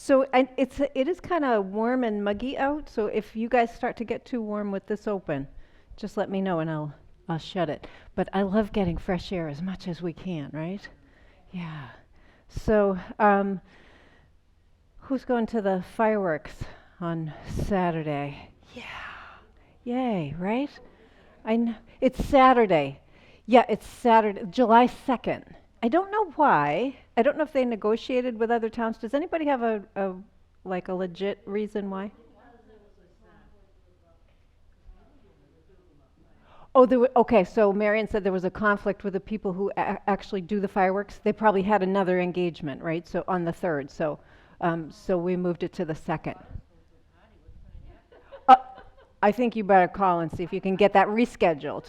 So it is kind of warm and muggy out. So if you guys start to get too warm with this open, just let me know and I'll shut it. But I love getting fresh air as much as we can, right? Yeah. So who's going to the fireworks on Saturday? Yeah. Yay, right? I know. It's Saturday. Yeah, it's Saturday, July 2nd. I don't know why. I don't know if they negotiated with other towns. Does anybody have a like a legit reason why? Oh, okay, so Marion said there was a conflict with the people who actually do the fireworks. They probably had another engagement, right? So on the 3rd. So we moved it to the 2nd. Uh, I think you better call and see if you can get that rescheduled.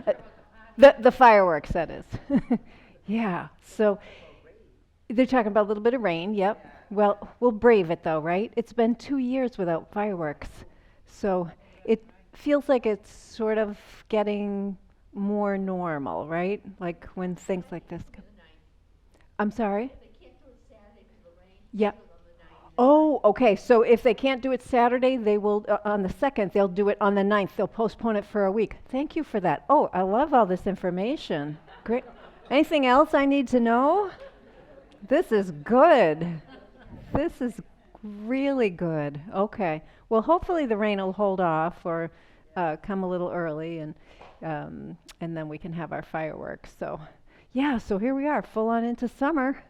Uh, the fireworks, that is. Yeah. So they're talking about a little bit of rain. Yep. Well, we'll brave it though, right? It's been 2 years without fireworks, so it feels like it's sort of getting more normal, right? Like when things like this come. I'm sorry? Yeah. Oh, okay. So if they can't do it Saturday, they will, on the 2nd, they'll do it on the 9th. They'll postpone it for a week. Thank you for that. Oh, I love all this information. Great. Anything else I need to know? This is good. This is really good. Okay. Well, hopefully the rain will hold off or come a little early, and then we can have our fireworks. So, yeah. So here we are, full on into summer.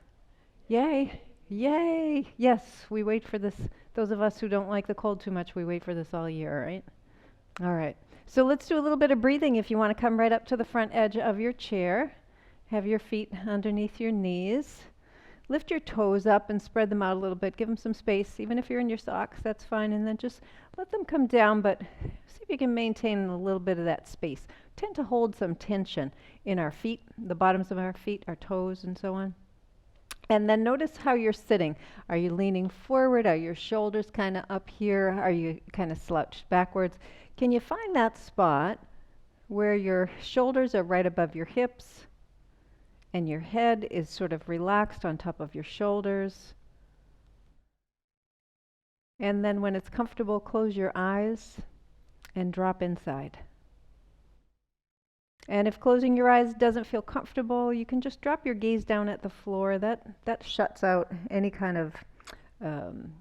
Yay! Yay! Yes, we wait for this. Those of us who don't like the cold too much, we wait for this all year, right? All right. So let's do a little bit of breathing. If you want to come right up to the front edge of your chair, have your feet underneath your knees. Lift your toes up and spread them out a little bit. Give them some space. Even if you're in your socks, that's fine. And then just let them come down, but see if you can maintain a little bit of that space. Tend to hold some tension in our feet, the bottoms of our feet, our toes, and so on. And then notice how you're sitting. Are you leaning forward? Are your shoulders kind of up here? Are you kind of slouched backwards? Can you find that spot where your shoulders are right above your hips and your head is sort of relaxed on top of your shoulders? And then when it's comfortable, close your eyes and drop inside. And if closing your eyes doesn't feel comfortable, you can just drop your gaze down at the floor. That shuts out any kind of um,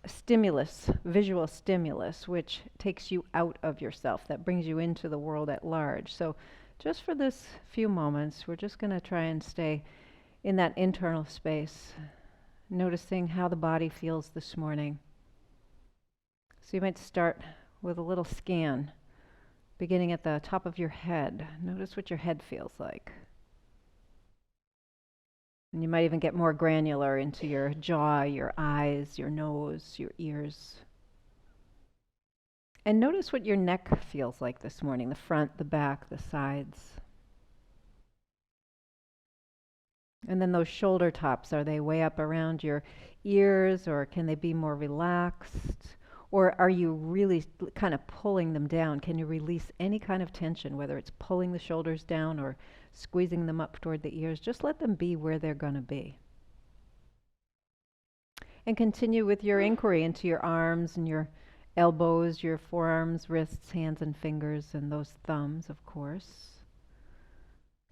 stimulus, visual stimulus, which takes you out of yourself. That brings you into the world at large. So just for this few moments, we're just going to try and stay in that internal space, noticing how the body feels this morning. So you might start with a little scan beginning at the top of your head. Notice what your head feels like. And you might even get more granular into your jaw, your eyes, your nose, your ears. And notice what your neck feels like this morning, the front, the back, the sides. And then those shoulder tops, are they way up around your ears, or can they be more relaxed? Or are you really kind of pulling them down? Can you release any kind of tension, whether it's pulling the shoulders down or squeezing them up toward the ears? Just let them be where they're going to be. And continue with your inquiry into your arms and your elbows, your forearms, wrists, hands, and fingers, and those thumbs, of course.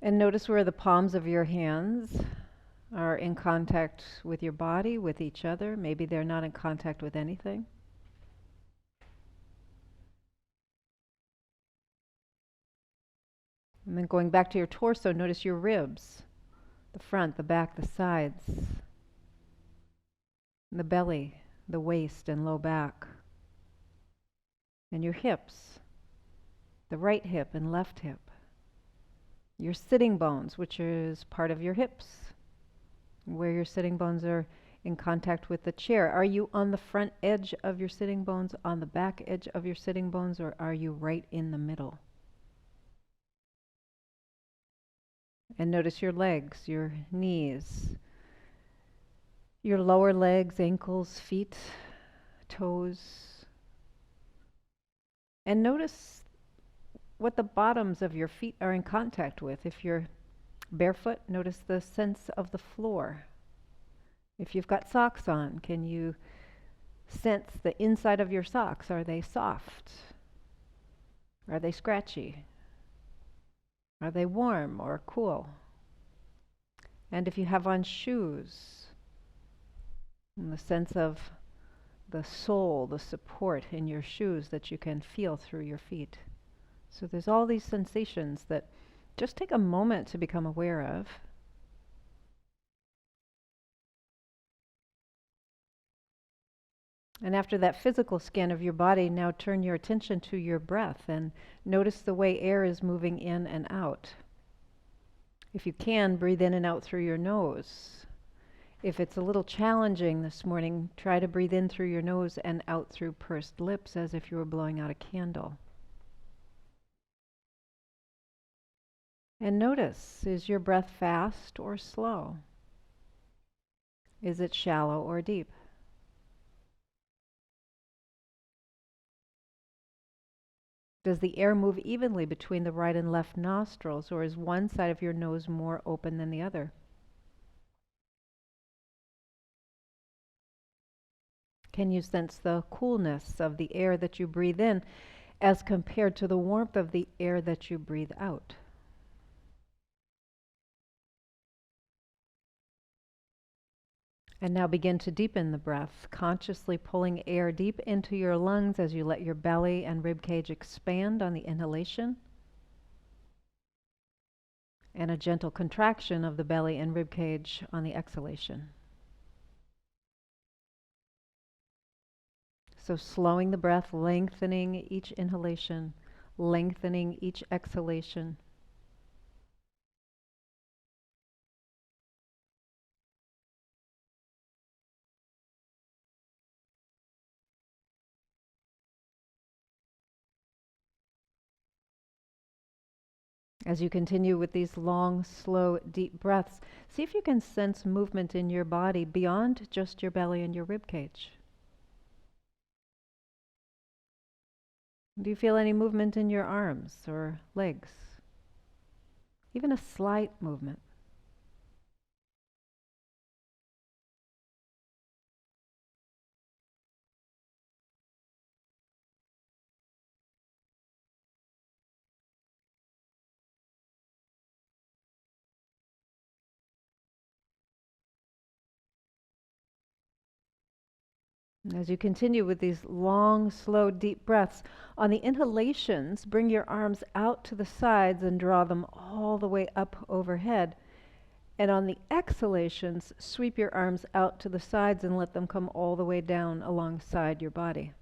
And notice where the palms of your hands are in contact with your body, with each other. Maybe they're not in contact with anything. And then going back to your torso, notice your ribs, the front, the back, the sides, the belly, the waist and low back, and your hips, the right hip and left hip, your sitting bones, which is part of your hips, where your sitting bones are in contact with the chair. Are you on the front edge of your sitting bones, on the back edge of your sitting bones, or are you right in the middle? And notice your legs, your knees, your lower legs, ankles, feet, toes. And notice what the bottoms of your feet are in contact with. If you're barefoot, notice the sense of the floor. If you've got socks on, can you sense the inside of your socks? Are they soft? Are they scratchy? Are they warm or cool? And if you have on shoes, the sense of the sole, the support in your shoes that you can feel through your feet. So there's all these sensations that just take a moment to become aware of. And after that physical scan of your body, now turn your attention to your breath and notice the way air is moving in and out. If you can, breathe in and out through your nose. If it's a little challenging this morning, try to breathe in through your nose and out through pursed lips as if you were blowing out a candle. And notice, is your breath fast or slow? Is it shallow or deep? Does the air move evenly between the right and left nostrils, or is one side of your nose more open than the other? Can you sense the coolness of the air that you breathe in as compared to the warmth of the air that you breathe out? And now begin to deepen the breath, consciously pulling air deep into your lungs as you let your belly and rib cage expand on the inhalation, and a gentle contraction of the belly and rib cage on the exhalation. So slowing the breath, lengthening each inhalation, lengthening each exhalation. As you continue with these long, slow, deep breaths, see if you can sense movement in your body beyond just your belly and your rib cage. Do you feel any movement in your arms or legs? Even a slight movement. As you continue with these long, slow, deep breaths, on the inhalations, bring your arms out to the sides and draw them all the way up overhead. And on the exhalations, sweep your arms out to the sides and let them come all the way down alongside your body.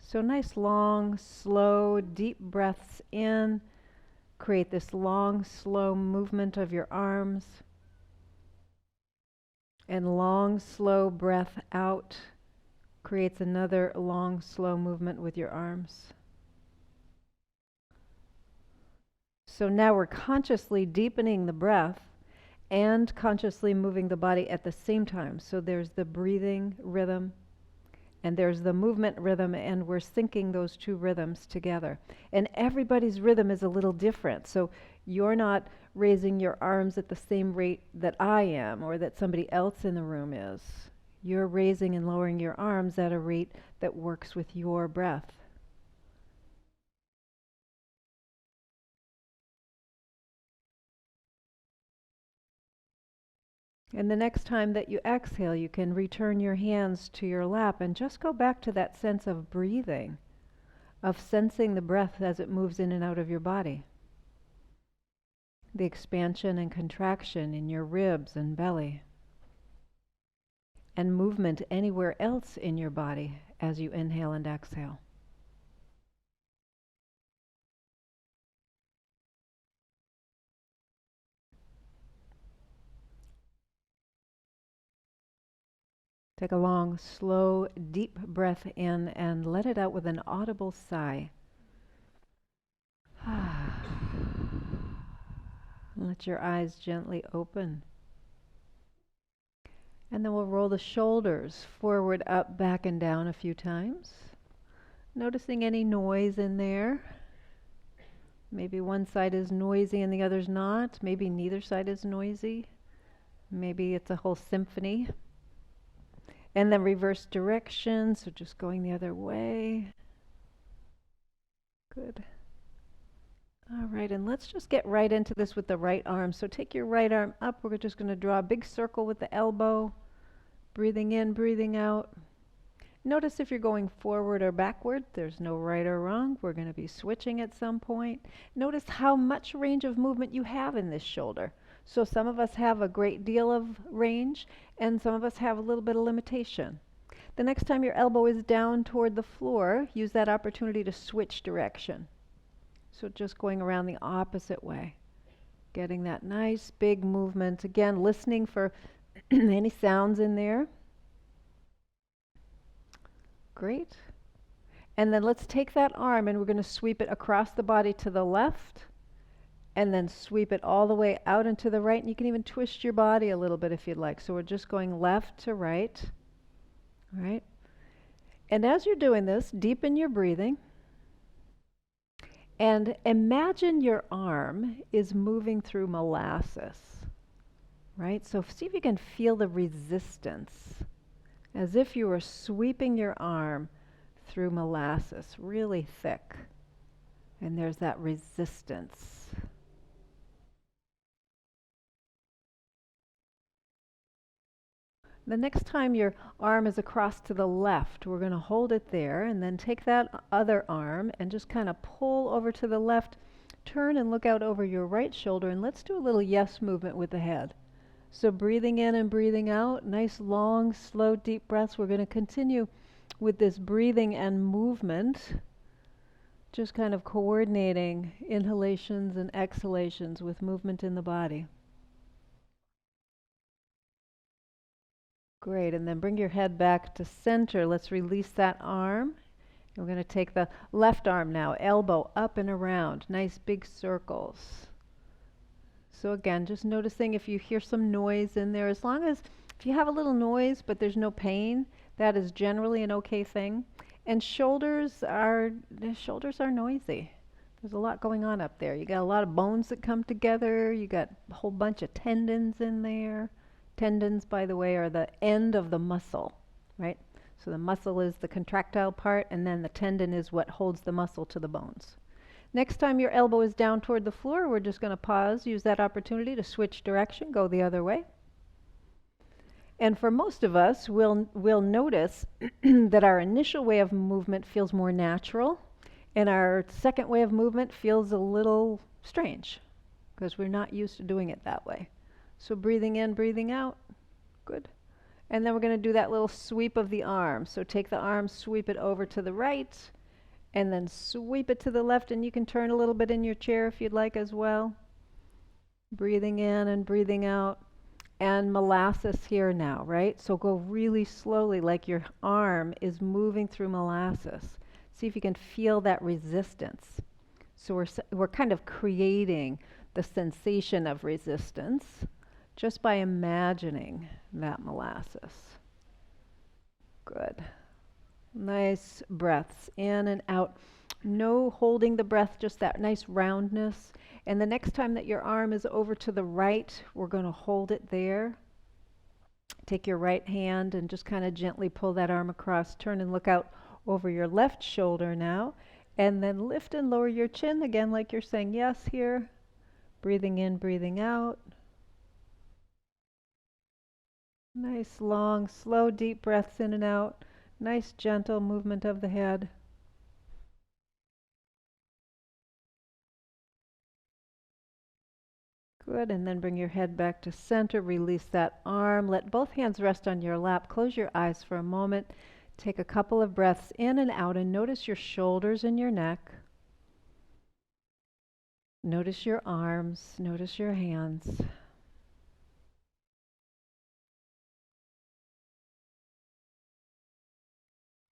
So nice, long, slow, deep breaths in. Create this long, slow movement of your arms. And long, slow breath out creates another long, slow movement with your arms. So now we're consciously deepening the breath and consciously moving the body at the same time. So there's the breathing rhythm and there's the movement rhythm, and we're syncing those two rhythms together. And everybody's rhythm is a little different. So you're not raising your arms at the same rate that I am or that somebody else in the room is. You're raising and lowering your arms at a rate that works with your breath. And the next time that you exhale, you can return your hands to your lap and just go back to that sense of breathing, of sensing the breath as it moves in and out of your body. The expansion and contraction in your ribs and belly. And movement anywhere else in your body as you inhale and exhale. Take a long, slow, deep breath in and let it out with an audible sigh. Let your eyes gently open. And then we'll roll the shoulders forward, up, back, and down a few times. Noticing any noise in there. Maybe one side is noisy and the other's not. Maybe neither side is noisy. Maybe it's a whole symphony. And then reverse direction, so just going the other way. Good. All right, and let's just get right into this with the right arm. So take your right arm up. We're just going to draw a big circle with the elbow. Breathing in, breathing out. Notice if you're going forward or backward. There's no right or wrong. We're going to be switching at some point. Notice how much range of movement you have in this shoulder. So some of us have a great deal of range, and some of us have a little bit of limitation. The next time your elbow is down toward the floor, use that opportunity to switch direction. So just going around the opposite way. Getting that nice big movement. Again, listening for any sounds in there. Great. And then let's take that arm and we're going to sweep it across the body to the left and then sweep it all the way out and to the right. And you can even twist your body a little bit if you'd like. So we're just going left to right. All right. And as you're doing this, deepen your breathing. And imagine your arm is moving through molasses. Right? So see if you can feel the resistance. As if you were sweeping your arm through molasses, really thick. And there's that resistance. The next time your arm is across to the left, we're going to hold it there and then take that other arm and just kind of pull over to the left, turn and look out over your right shoulder, and let's do a little yes movement with the head. So breathing in and breathing out, nice long, slow, deep breaths. We're going to continue with this breathing and movement, just kind of coordinating inhalations and exhalations with movement in the body. Great, and then bring your head back to center. Let's release that arm. We're going to take the left arm now, elbow up and around, nice big circles. So again, just noticing if you hear some noise in there. As long as, if you have a little noise but there's no pain, that is generally an okay thing. And the shoulders are noisy. There's a lot going on up there. You got a lot of bones that come together. You got a whole bunch of tendons in there. Tendons, by the way, are the end of the muscle, right? So the muscle is the contractile part, and then the tendon is what holds the muscle to the bones. Next time your elbow is down toward the floor, we're just going to pause, use that opportunity to switch direction, go the other way. And for most of us, we'll notice that our initial way of movement feels more natural, and our second way of movement feels a little strange, because we're not used to doing it that way. So breathing in, breathing out. Good. And then we're going to do that little sweep of the arm. So take the arm, sweep it over to the right, and then sweep it to the left. And you can turn a little bit in your chair if you'd like as well. Breathing in and breathing out. And molasses here now, right? So go really slowly, like your arm is moving through molasses. See if you can feel that resistance. So we're kind of creating the sensation of resistance just by imagining that molasses. Good. Nice breaths in and out. No holding the breath, just that nice roundness. And the next time that your arm is over to the right, we're going to hold it there. Take your right hand and just kind of gently pull that arm across. Turn and look out over your left shoulder now. And then lift and lower your chin again, like you're saying yes here. Breathing in, breathing out. Nice, long, slow, deep breaths in and out. Nice, gentle movement of the head. Good, and then bring your head back to center. Release that arm. Let both hands rest on your lap. Close your eyes for a moment. Take a couple of breaths in and out and notice your shoulders and your neck. Notice your arms. Notice your hands.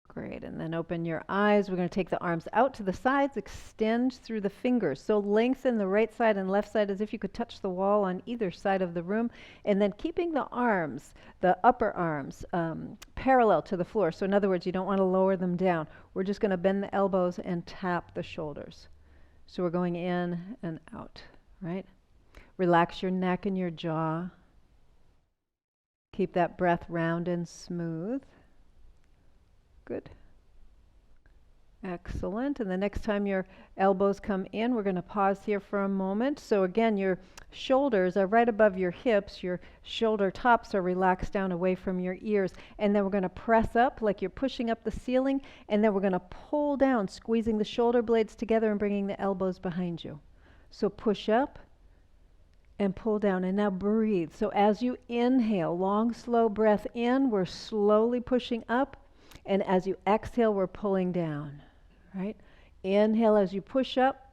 Great, and then open your eyes. We're going to take the arms out to the sides, extend through the fingers. So lengthen the right side and left side as if you could touch the wall on either side of the room. And then keeping the arms, the upper arms, parallel to the floor. So in other words, you don't want to lower them down. We're just going to bend the elbows and tap the shoulders. So we're going in and out, right? Relax your neck and your jaw. Keep that breath round and smooth. Good. Excellent. And the next time your elbows come in, we're going to pause here for a moment. So again, your shoulders are right above your hips. Your shoulder tops are relaxed down away from your ears. And then we're going to press up like you're pushing up the ceiling. And then we're going to pull down, squeezing the shoulder blades together and bringing the elbows behind you. So push up and pull down. And now breathe. So as you inhale, long, slow breath in, we're slowly pushing up. And as you exhale, we're pulling down. Right? Inhale as you push up,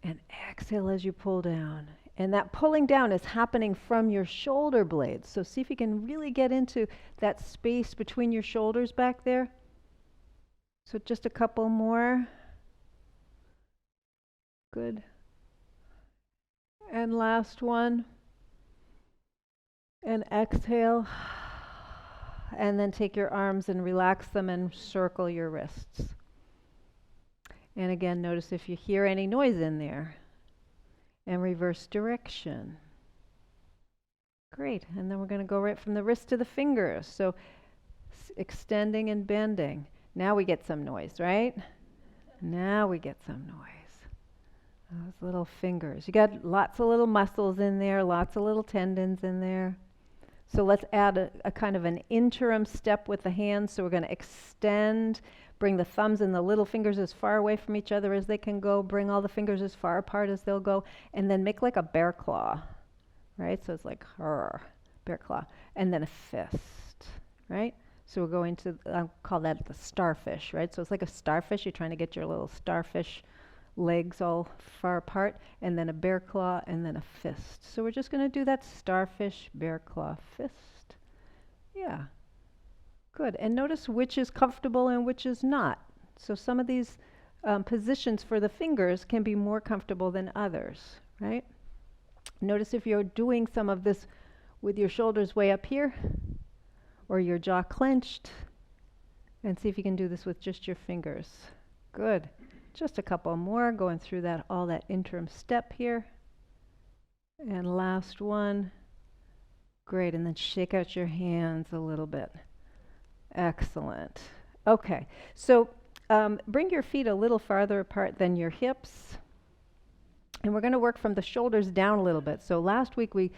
and exhale as you pull down. And that pulling down is happening from your shoulder blades. So see if you can really get into that space between your shoulders back there. So just a couple more. Good. And last one. And exhale. And then take your arms and relax them and circle your wrists. And again, notice if you hear any noise in there. And reverse direction. Great. And then we're going to go right from the wrist to the fingers. So extending and bending. Now we get some noise, right? Now we get some noise. Those little fingers. You got lots of little muscles in there, lots of little tendons in there. So let's add a kind of an interim step with the hands. So we're going to extend, bring the thumbs and the little fingers as far away from each other as they can go, bring all the fingers as far apart as they'll go, and then make like a bear claw, right? So it's like, bear claw, and then a fist, right? So we're going to, I'll call that the starfish, right? So it's like a starfish. You're trying to get your little starfish legs all far apart, and then a bear claw, and then a fist. So we're just going to do that starfish, bear claw, fist. Yeah. Good. And notice which is comfortable and which is not. So some of these positions for the fingers can be more comfortable than others, right? Notice if you're doing some of this with your shoulders way up here, or your jaw clenched, and see if you can do this with just your fingers. Good. Just a couple more, going through that, all that interim step here. And last one. Great, and then shake out your hands a little bit. Excellent. Okay, so bring your feet a little farther apart than your hips. And we're going to work from the shoulders down a little bit. So last week we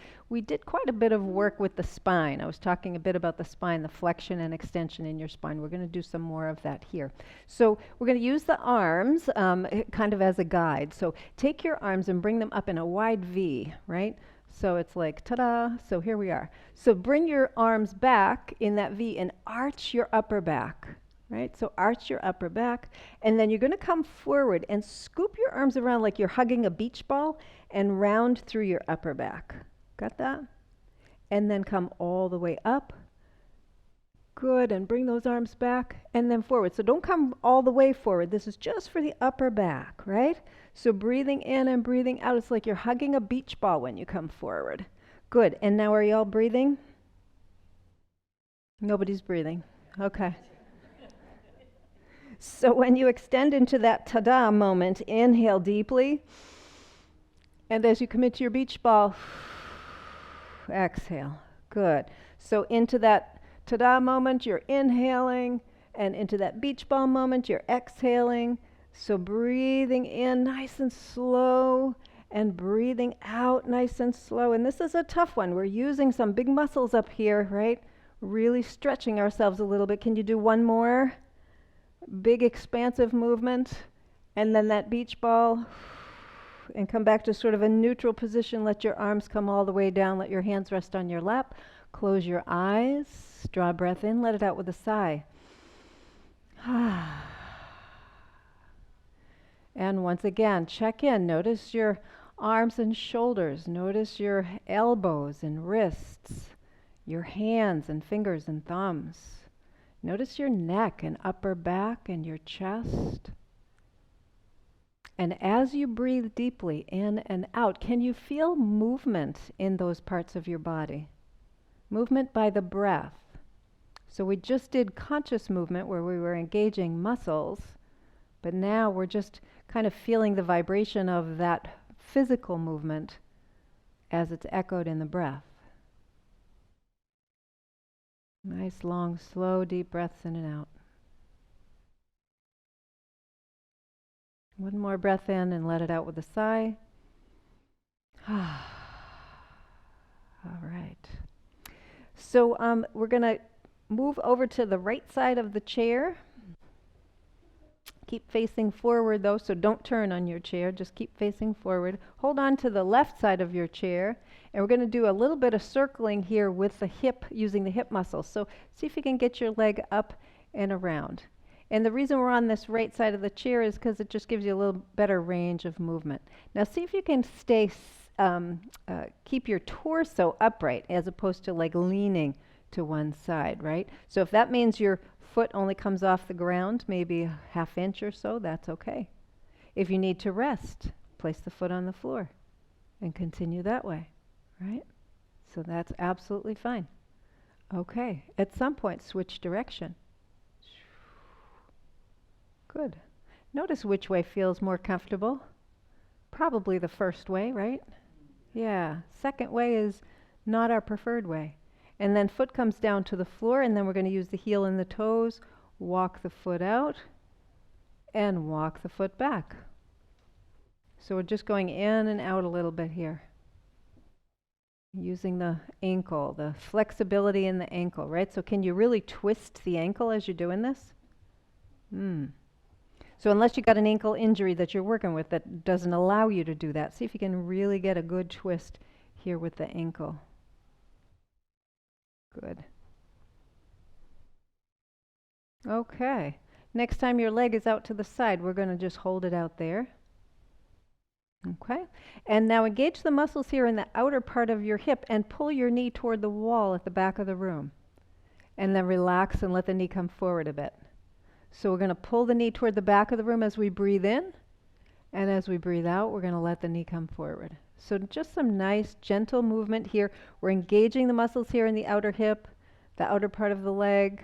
did quite a bit of work with the spine. I was talking a bit about the spine, the flexion and extension in your spine. We're going to do some more of that here. So we're going to use the arms kind of as a guide. So take your arms and bring them up in a wide V, right? So it's like, ta-da, so here we are. So bring your arms back in that V and arch your upper back. Right? So arch your upper back, and then you're going to come forward and scoop your arms around like you're hugging a beach ball and round through your upper back. Got that? And then come all the way up. Good, and bring those arms back and then forward. So don't come all the way forward. This is just for the upper back, right? So breathing in and breathing out. It's like you're hugging a beach ball when you come forward. Good, and now are you all breathing? Nobody's breathing. Okay. So when you extend into that ta-da moment, inhale deeply. And as you come into your beach ball, exhale. Good. So into that ta-da moment, you're inhaling. And into that beach ball moment, you're exhaling. So breathing in nice and slow. And breathing out nice and slow. And this is a tough one. We're using some big muscles up here, right? Really stretching ourselves a little bit. Can you do one more? Big expansive movement, and then that beach ball, and come back to sort of a neutral position. Let your arms come all the way down. Let your hands rest on your lap. Close your eyes. Draw a breath in. Let it out with a sigh. And once again, check in. Notice your arms and shoulders. Notice your elbows and wrists, your hands and fingers and thumbs. Notice your neck and upper back and your chest. And as you breathe deeply in and out, can you feel movement in those parts of your body? Movement by the breath. So we just did conscious movement where we were engaging muscles, but now we're just kind of feeling the vibration of that physical movement as it's echoed in the breath. Nice, long, slow, deep breaths in and out. One more breath in and let it out with a sigh. All right. So we're going to move over to the right side of the chair. Keep facing forward though, so don't turn on your chair. Just keep facing forward. Hold on to the left side of your chair. And we're going to do a little bit of circling here with the hip, using the hip muscles. So see if you can get your leg up and around. And the reason we're on this right side of the chair is because it just gives you a little better range of movement. Now see if you can keep your torso upright as opposed to like leaning to one side, right? So if that means your foot only comes off the ground, maybe a half inch or so, that's okay. If you need to rest, place the foot on the floor and continue that way, right? So that's absolutely fine. Okay, at some point, switch direction. Good. Notice which way feels more comfortable. Probably the first way, right? Yeah. Second way is not our preferred way. And then foot comes down to the floor, and then we're going to use the heel and the toes, walk the foot out, and walk the foot back. So we're just going in and out a little bit here. Using the ankle, the flexibility in the ankle, right? So can you really twist the ankle as you're doing this? So unless you've got an ankle injury that you're working with that doesn't allow you to do that, see if you can really get a good twist here with the ankle. Good. Okay. Next time your leg is out to the side, we're going to just hold it out there. Okay. And now engage the muscles here in the outer part of your hip and pull your knee toward the wall at the back of the room. And then relax and let the knee come forward a bit. So we're going to pull the knee toward the back of the room as we breathe in. And as we breathe out, we're going to let the knee come forward. So just some nice, gentle movement here. We're engaging the muscles here in the outer hip, the outer part of the leg,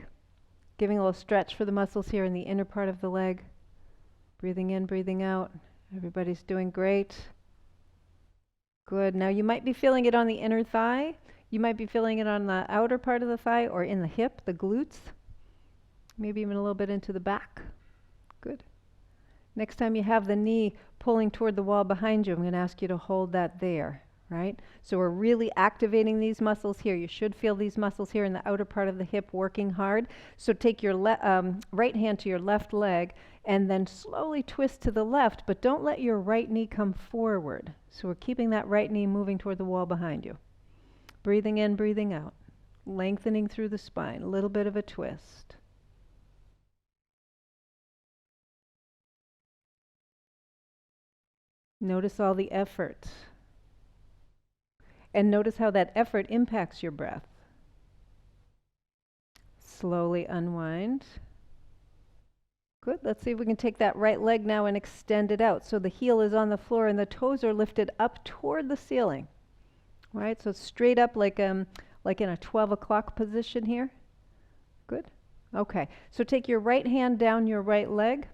giving a little stretch for the muscles here in the inner part of the leg. Breathing in, breathing out. Everybody's doing great. Good. Now you might be feeling it on the inner thigh. You might be feeling it on the outer part of the thigh or in the hip, the glutes. Maybe even a little bit into the back. Good. Next time you have the knee pulling toward the wall behind you, I'm going to ask you to hold that there, right? So we're really activating these muscles here. You should feel these muscles here in the outer part of the hip working hard. So take your right hand to your left leg and then slowly twist to the left, but don't let your right knee come forward. So we're keeping that right knee moving toward the wall behind you. Breathing in, breathing out. Lengthening through the spine. A little bit of a twist. Notice all the effort. And notice how that effort impacts your breath. Slowly unwind. Good. Let's see if we can take that right leg now and extend it out. So the heel is on the floor and the toes are lifted up toward the ceiling. Right? So straight up like in a 12 o'clock position here. Good. Okay. So take your right hand down your right leg.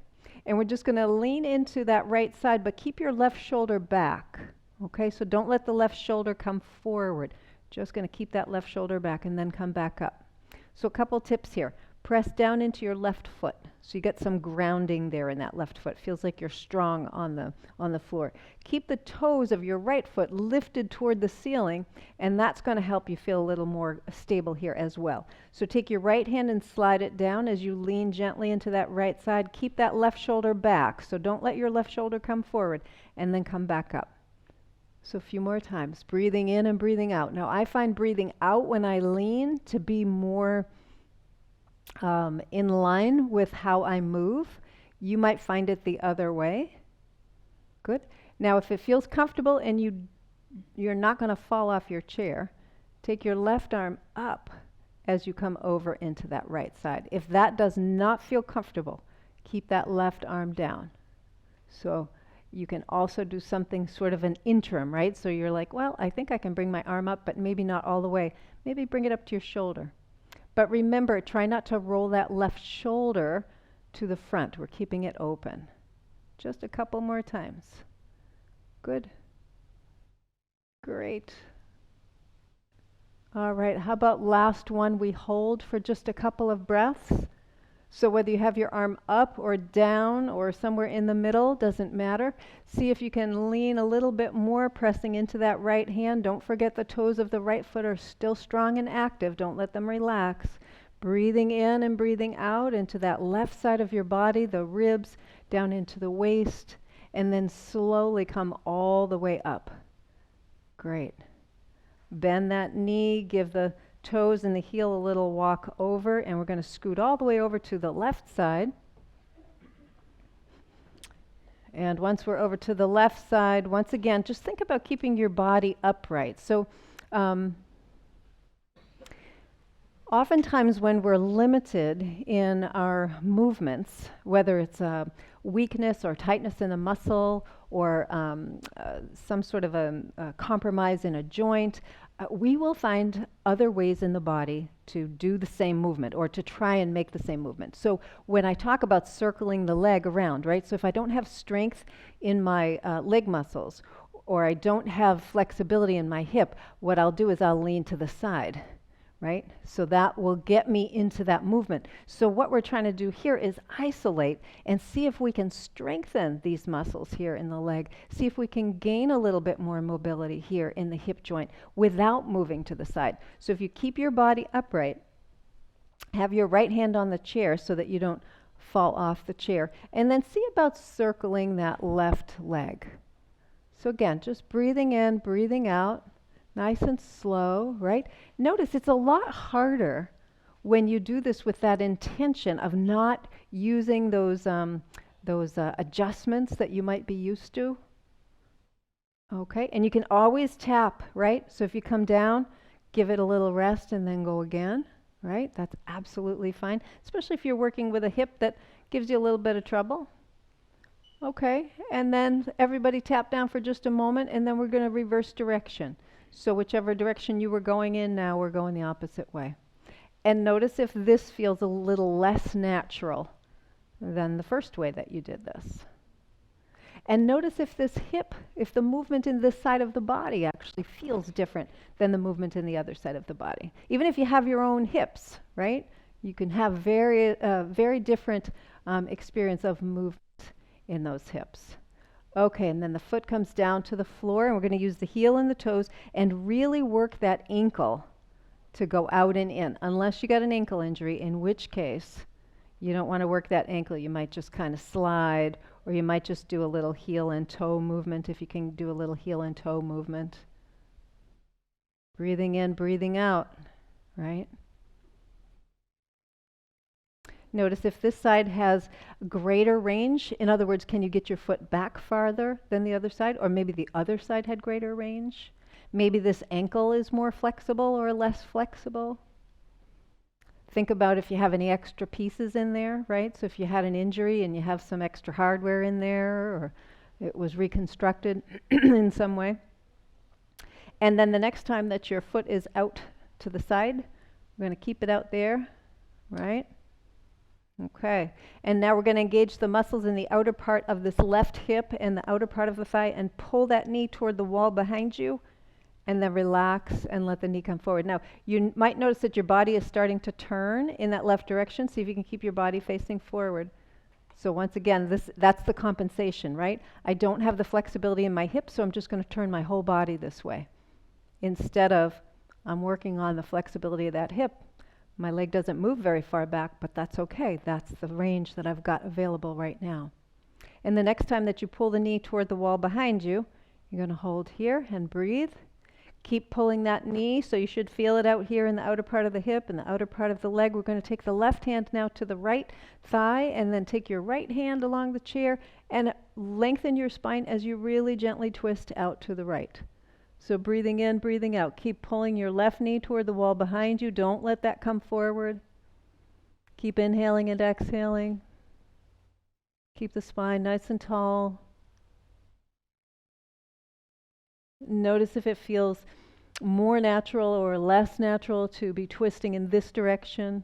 And we're just going to lean into that right side, but keep your left shoulder back. Okay, so don't let the left shoulder come forward. Just going to keep that left shoulder back and then come back up. So a couple tips here. Press down into your left foot. So you get some grounding there in that left foot. Feels like you're strong on the floor. Keep the toes of your right foot lifted toward the ceiling, and that's going to help you feel a little more stable here as well. So take your right hand and slide it down as you lean gently into that right side. Keep that left shoulder back. So don't let your left shoulder come forward, and then come back up. So a few more times. Breathing in and breathing out. Now I find breathing out when I lean to be more in line with how I move. You might find it the other way. Good. Now if it feels comfortable and you're not going to fall off your chair, take your left arm up as you come over into that right side. If that does not feel comfortable, keep that left arm down. So you can also do something sort of an interim, right? So you're like, well, I think I can bring my arm up, but maybe not all the way. Maybe bring it up to your shoulder. But remember, try not to roll that left shoulder to the front. We're keeping it open. Just a couple more times. Good. Great. All right, how about last one? We hold for just a couple of breaths. So whether you have your arm up or down or somewhere in the middle, doesn't matter. See if you can lean a little bit more, pressing into that right hand. Don't forget the toes of the right foot are still strong and active. Don't let them relax. Breathing in and breathing out into that left side of your body, the ribs, down into the waist, and then slowly come all the way up. Great. Bend that knee, give the toes and the heel a little walk over, and we're going to scoot all the way over to the left side. And once we're over to the left side, once again, just think about keeping your body upright. So oftentimes when we're limited in our movements, whether it's a weakness or tightness in a muscle or some sort of a compromise in a joint, we will find other ways in the body to do the same movement or to try and make the same movement. So when I talk about circling the leg around, right? So if I don't have strength in my leg muscles or I don't have flexibility in my hip, what I'll do is I'll lean to the side. Right? So that will get me into that movement. So what we're trying to do here is isolate and see if we can strengthen these muscles here in the leg. See if we can gain a little bit more mobility here in the hip joint without moving to the side. So if you keep your body upright, have your right hand on the chair so that you don't fall off the chair, and then see about circling that left leg. So again, just breathing in, breathing out. Nice and slow, right? Notice it's a lot harder when you do this with that intention of not using those adjustments that you might be used to. Okay, and you can always tap, right? So if you come down, give it a little rest and then go again, right? That's absolutely fine, especially if you're working with a hip that gives you a little bit of trouble. Okay, and then everybody tap down for just a moment, and then we're going to reverse direction. So whichever direction you were going in, now we're going the opposite way. And notice if this feels a little less natural than the first way that you did this. And notice if this hip, if the movement in this side of the body actually feels different than the movement in the other side of the body. Even if you have your own hips, right? You can have very different experience of movement in those hips. Okay, and then the foot comes down to the floor, and we're going to use the heel and the toes and really work that ankle to go out and in, unless you got an ankle injury, in which case you don't want to work that ankle. You might just kind of slide, or you might just do a little heel and toe movement if you can do a little heel and toe movement. Breathing in, breathing out, right? Notice if this side has greater range. In other words, can you get your foot back farther than the other side? Or maybe the other side had greater range. Maybe this ankle is more flexible or less flexible. Think about if you have any extra pieces in there, right? So if you had an injury and you have some extra hardware in there, or it was reconstructed in some way. And then the next time that your foot is out to the side, we're going to keep it out there, right? Okay, and now we're going to engage the muscles in the outer part of this left hip and the outer part of the thigh and pull that knee toward the wall behind you, and then relax and let the knee come forward. Now, you might notice that your body is starting to turn in that left direction. See if you can keep your body facing forward. So once again, that's the compensation, right? I don't have the flexibility in my hips, so I'm just going to turn my whole body this way. Instead of, I'm working on the flexibility of that hip. My leg doesn't move very far back, but that's okay. That's the range that I've got available right now. And the next time that you pull the knee toward the wall behind you, you're going to hold here and breathe. Keep pulling that knee, so you should feel it out here in the outer part of the hip and the outer part of the leg. We're going to take the left hand now to the right thigh, and then take your right hand along the chair and lengthen your spine as you really gently twist out to the right. So breathing in, breathing out. Keep pulling your left knee toward the wall behind you. Don't let that come forward. Keep inhaling and exhaling. Keep the spine nice and tall. Notice if it feels more natural or less natural to be twisting in this direction.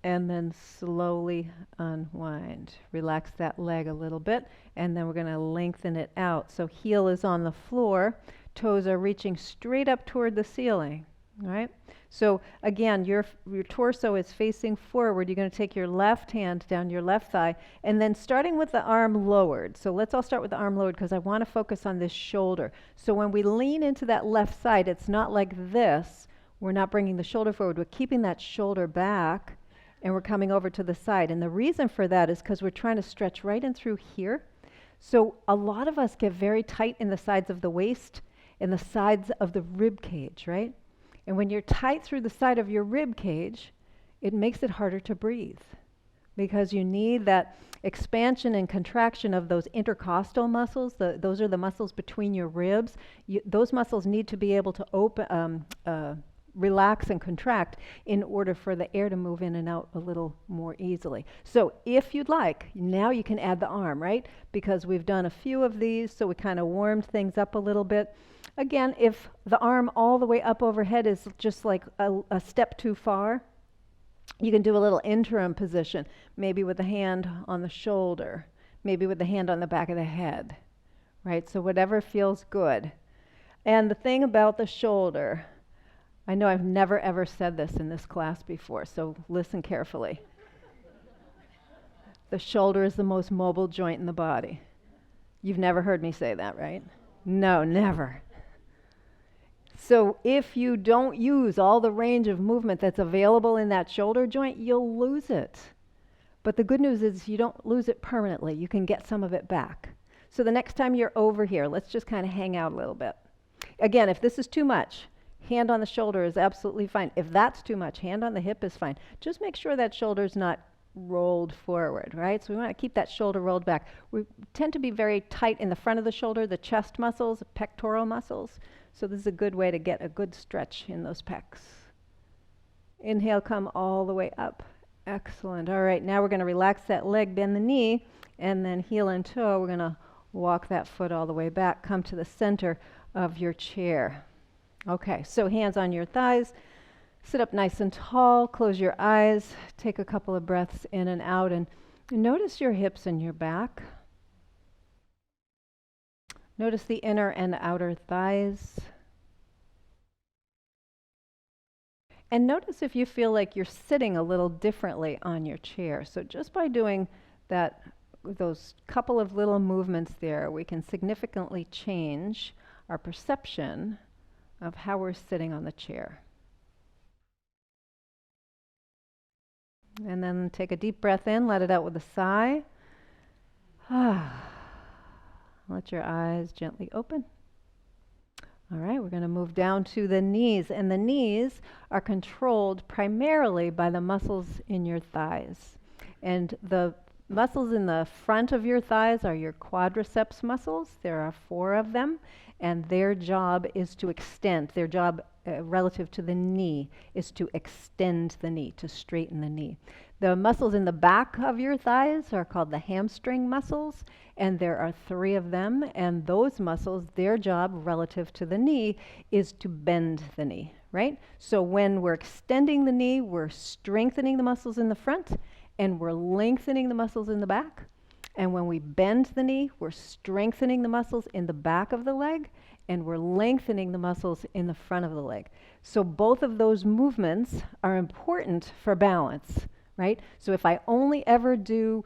and then slowly unwind. Relax that leg a little bit, and then we're going to lengthen it out. So heel is on the floor, toes are reaching straight up toward the ceiling. All right? So again, your torso is facing forward. You're going to take your left hand down your left thigh, and then starting with the arm lowered. So let's all start with the arm lowered because I want to focus on this shoulder. So when we lean into that left side, it's not like this. We're not bringing the shoulder forward. We're keeping that shoulder back, and we're coming over to the side. And the reason for that is because we're trying to stretch right in through here. So a lot of us get very tight in the sides of the waist and the sides of the rib cage, right? And when you're tight through the side of your rib cage, it makes it harder to breathe because you need that expansion and contraction of those intercostal muscles. Those are the muscles between your ribs. Those muscles need to be able to relax and contract in order for the air to move in and out a little more easily. So if you'd like, now you can add the arm, right? Because we've done a few of these, so we kind of warmed things up a little bit. Again, if the arm all the way up overhead is just like a step too far, you can do a little interim position, maybe with the hand on the shoulder, maybe with the hand on the back of the head, right? So whatever feels good. And the thing about the shoulder, I know I've never ever said this in this class before, so listen carefully. The shoulder is the most mobile joint in the body. You've never heard me say that, right? No, never. So if you don't use all the range of movement that's available in that shoulder joint, you'll lose it. But the good news is you don't lose it permanently. You can get some of it back. So the next time you're over here, let's just kind of hang out a little bit. Again, if this is too much, hand on the shoulder is absolutely fine. If that's too much, hand on the hip is fine. Just make sure that shoulder's not rolled forward, right? So we want to keep that shoulder rolled back. We tend to be very tight in the front of the shoulder, the chest muscles, the pectoral muscles. So this is a good way to get a good stretch in those pecs. Inhale, come all the way up. Excellent. All right, now we're going to relax that leg, bend the knee, and then heel and toe. We're going to walk that foot all the way back. Come to the center of your chair. Okay, so hands on your thighs. Sit up nice and tall. Close your eyes. Take a couple of breaths in and out, and notice your hips and your back. Notice the inner and outer thighs. And notice if you feel like you're sitting a little differently on your chair. So just by doing those couple of little movements there, we can significantly change our perception of how we're sitting on the chair. And then take a deep breath in, let it out with a sigh. Let your eyes gently open. All right, we're going to move down to the knees, and the knees are controlled primarily by the muscles in your thighs. And the muscles in the front of your thighs are your quadriceps muscles. There are 4 of them, and their job is to extend. Their job relative to the knee is to extend the knee, to straighten the knee. The muscles in the back of your thighs are called the hamstring muscles, and there are 3 of them, and those muscles, their job relative to the knee is to bend the knee, right? So when we're extending the knee, we're strengthening the muscles in the front, and we're lengthening the muscles in the back. And when we bend the knee, we're strengthening the muscles in the back of the leg, and we're lengthening the muscles in the front of the leg. So both of those movements are important for balance, right? So if I only ever do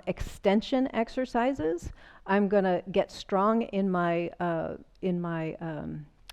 extension exercises, I'm going to get strong in my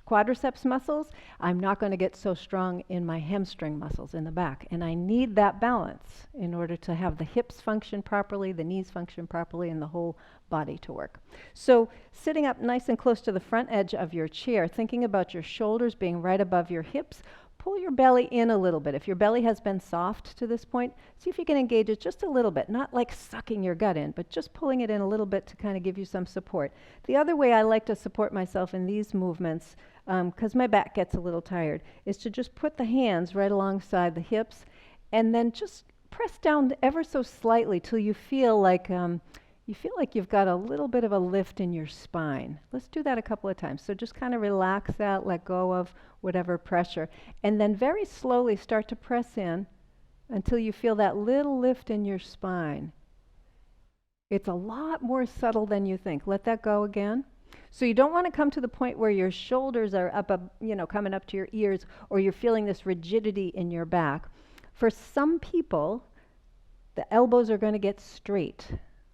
quadriceps muscles. I'm not going to get so strong in my hamstring muscles in the back. And I need that balance in order to have the hips function properly, the knees function properly, and the whole body to work. So sitting up nice and close to the front edge of your chair, thinking about your shoulders being right above your hips, pull your belly in a little bit. If your belly has been soft to this point, see if you can engage it just a little bit, not like sucking your gut in, but just pulling it in a little bit to kind of give you some support. The other way I like to support myself in these movements, because my back gets a little tired, is to just put the hands right alongside the hips and then just press down ever so slightly till you feel like you've got a little bit of a lift in your spine. Let's do that a couple of times. So just kind of relax that, let go of whatever pressure, and then very slowly start to press in until you feel that little lift in your spine. It's a lot more subtle than you think. Let that go again. So you don't want to come to the point where your shoulders are coming up to your ears, or you're feeling this rigidity in your back. For some people, the elbows are going to get straight.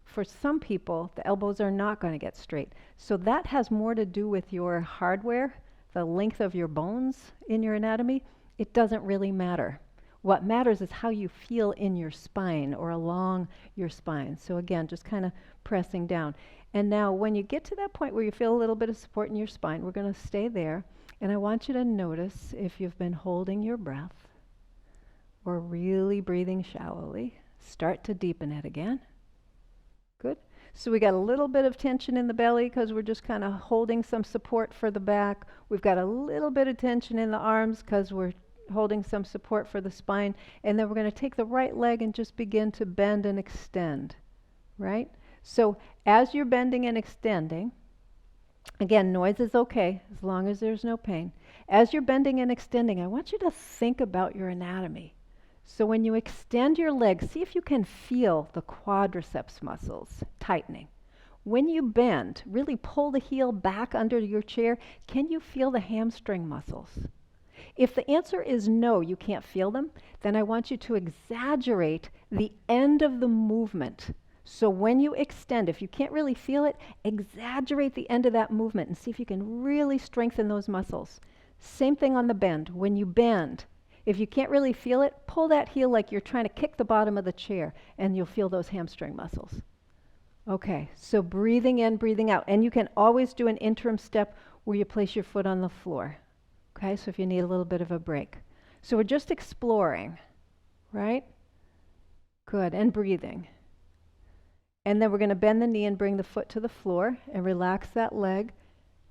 For some people, the elbows are not going to get straight. So that has more to do with your hardware, the length of your bones in your anatomy. It doesn't really matter. What matters is how you feel in your spine or along your spine. So again, just kind of pressing down. And now when you get to that point where you feel a little bit of support in your spine, we're going to stay there. And I want you to notice if you've been holding your breath or really breathing shallowly. Start to deepen it again. Good. So we got a little bit of tension in the belly because we're just kind of holding some support for the back. We've got a little bit of tension in the arms because we're holding some support for the spine. And then we're going to take the right leg and just begin to bend and extend, right? So as you're bending and extending, again, noise is okay as long as there's no pain. As you're bending and extending, I want you to think about your anatomy. So when you extend your leg, see if you can feel the quadriceps muscles tightening. When you bend, really pull the heel back under your chair. Can you feel the hamstring muscles? If the answer is no, you can't feel them, then I want you to exaggerate the end of the movement. So when you extend, if you can't really feel it, exaggerate the end of that movement and see if you can really strengthen those muscles. Same thing on the bend. When you bend, if you can't really feel it, pull that heel like you're trying to kick the bottom of the chair, and you'll feel those hamstring muscles. Okay, so breathing in, breathing out. And you can always do an interim step where you place your foot on the floor. Okay, so if you need a little bit of a break. So we're just exploring, right? Good, and breathing. And then we're going to bend the knee and bring the foot to the floor and relax that leg.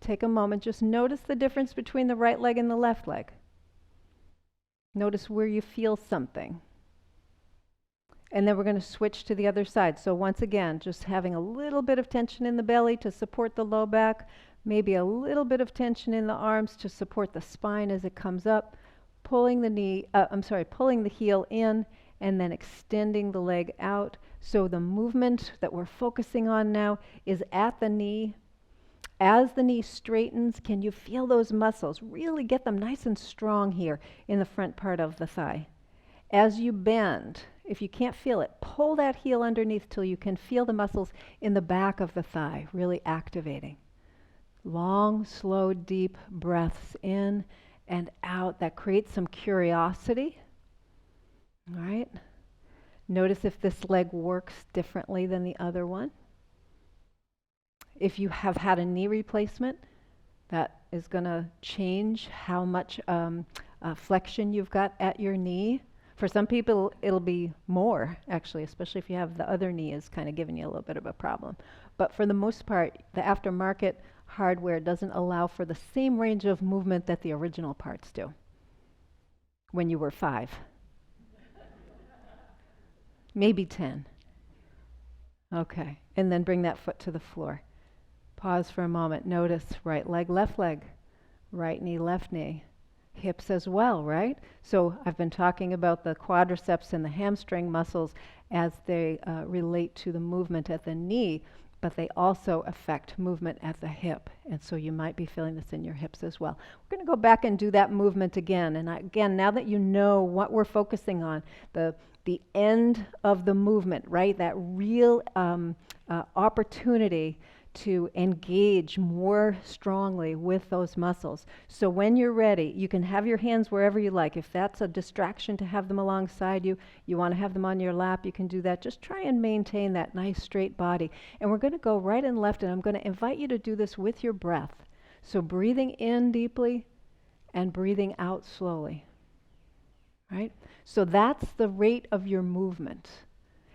Take a moment, just notice the difference between the right leg and the left leg. Notice where you feel something. And then we're going to switch to the other side. So once again, just having a little bit of tension in the belly to support the low back, maybe a little bit of tension in the arms to support the spine as it comes up, pulling the heel in, and then extending the leg out. So the movement that we're focusing on now is at the knee. As the knee straightens, can you feel those muscles? Really get them nice and strong here in the front part of the thigh. As you bend, if you can't feel it, pull that heel underneath till you can feel the muscles in the back of the thigh, really activating. Long, slow, deep breaths in and out. That creates some curiosity. All right. Notice if this leg works differently than the other one. If you have had a knee replacement, that is going to change how much flexion you've got at your knee. For some people, it'll be more, actually, especially if you have the other knee is kind of giving you a little bit of a problem. But for the most part, the aftermarket hardware doesn't allow for the same range of movement that the original parts do when you were 5. Maybe 10. Okay, and then bring that foot to the floor. Pause for a moment. Notice right leg, right knee, left knee. Hips as well, right? So I've been talking about the quadriceps and the hamstring muscles as they relate to the movement at the knee, but they also affect movement at the hip. And so you might be feeling this in your hips as well. We're going to go back and do that movement again. And again, now that you know what we're focusing on, the end of the movement, right? That real opportunity to engage more strongly with those muscles. So when you're ready, you can have your hands wherever you like. If that's a distraction to have them alongside you, you want to have them on your lap, you can do that. Just try and maintain that nice straight body. And we're going to go right and left, and I'm going to invite you to do this with your breath. So breathing in deeply and breathing out slowly. Right? So that's the rate of your movement.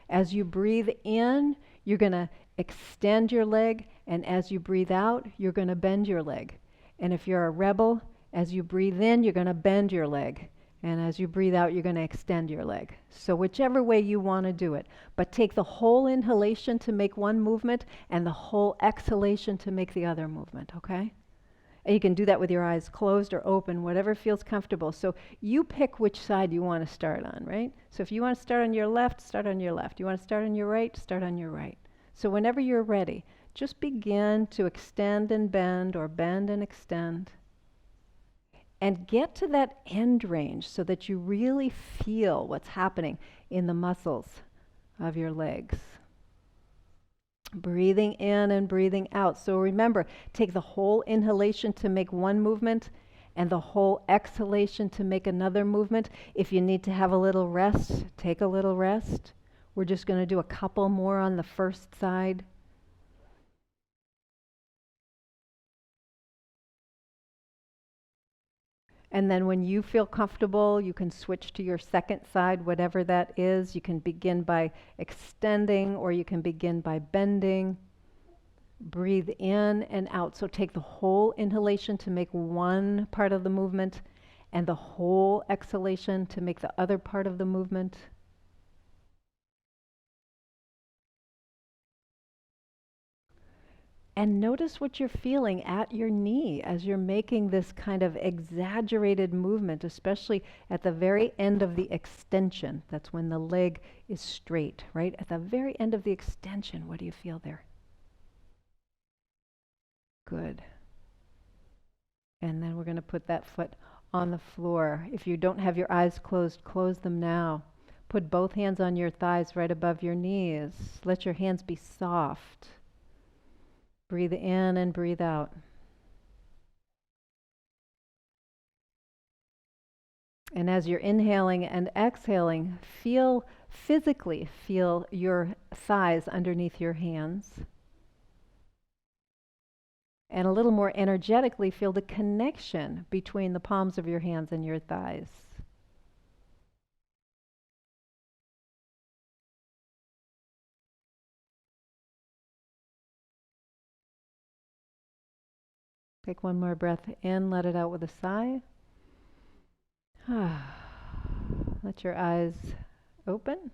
As you breathe in, you're going to extend your leg, and as you breathe out, you're going to bend your leg. And if you're a rebel, as you breathe in, you're going to bend your leg. And as you breathe out, you're going to extend your leg. So whichever way you want to do it. But take the whole inhalation to make one movement and the whole exhalation to make the other movement, okay? You can do that with your eyes closed or open, whatever feels comfortable. So you pick which side you want to start on, right? So if you want to start on your left, start on your left. You want to start on your right, start on your right. So whenever you're ready, just begin to extend and bend or bend and extend. And get to that end range so that you really feel what's happening in the muscles of your legs. Breathing in and breathing out. So remember, take the whole inhalation to make one movement and the whole exhalation to make another movement. If you need to have a little rest, take a little rest. We're just going to do a couple more on the first side. And then when you feel comfortable, you can switch to your second side, whatever that is. You can begin by extending or you can begin by bending. Breathe in and out. So take the whole inhalation to make one part of the movement and the whole exhalation to make the other part of the movement. And notice what you're feeling at your knee as you're making this kind of exaggerated movement, especially at the very end of the extension. That's when the leg is straight, right? At the very end of the extension, what do you feel there? Good. And then we're going to put that foot on the floor. If you don't have your eyes closed, close them now. Put both hands on your thighs right above your knees. Let your hands be soft. Breathe in and breathe out. And as you're inhaling and exhaling, physically feel your thighs underneath your hands. And a little more energetically feel the connection between the palms of your hands and your thighs. Take one more breath in, let it out with a sigh. Let your eyes open.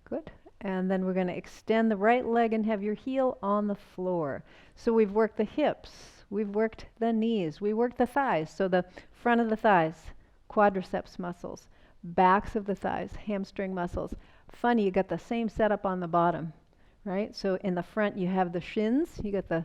Good. And then we're going to extend the right leg and have your heel on the floor. So we've worked the hips, we've worked the knees, we worked the thighs. So the front of the thighs, quadriceps muscles, backs of the thighs, hamstring muscles. Funny, you got the same setup on the bottom, right? So in the front you have the shins, you got the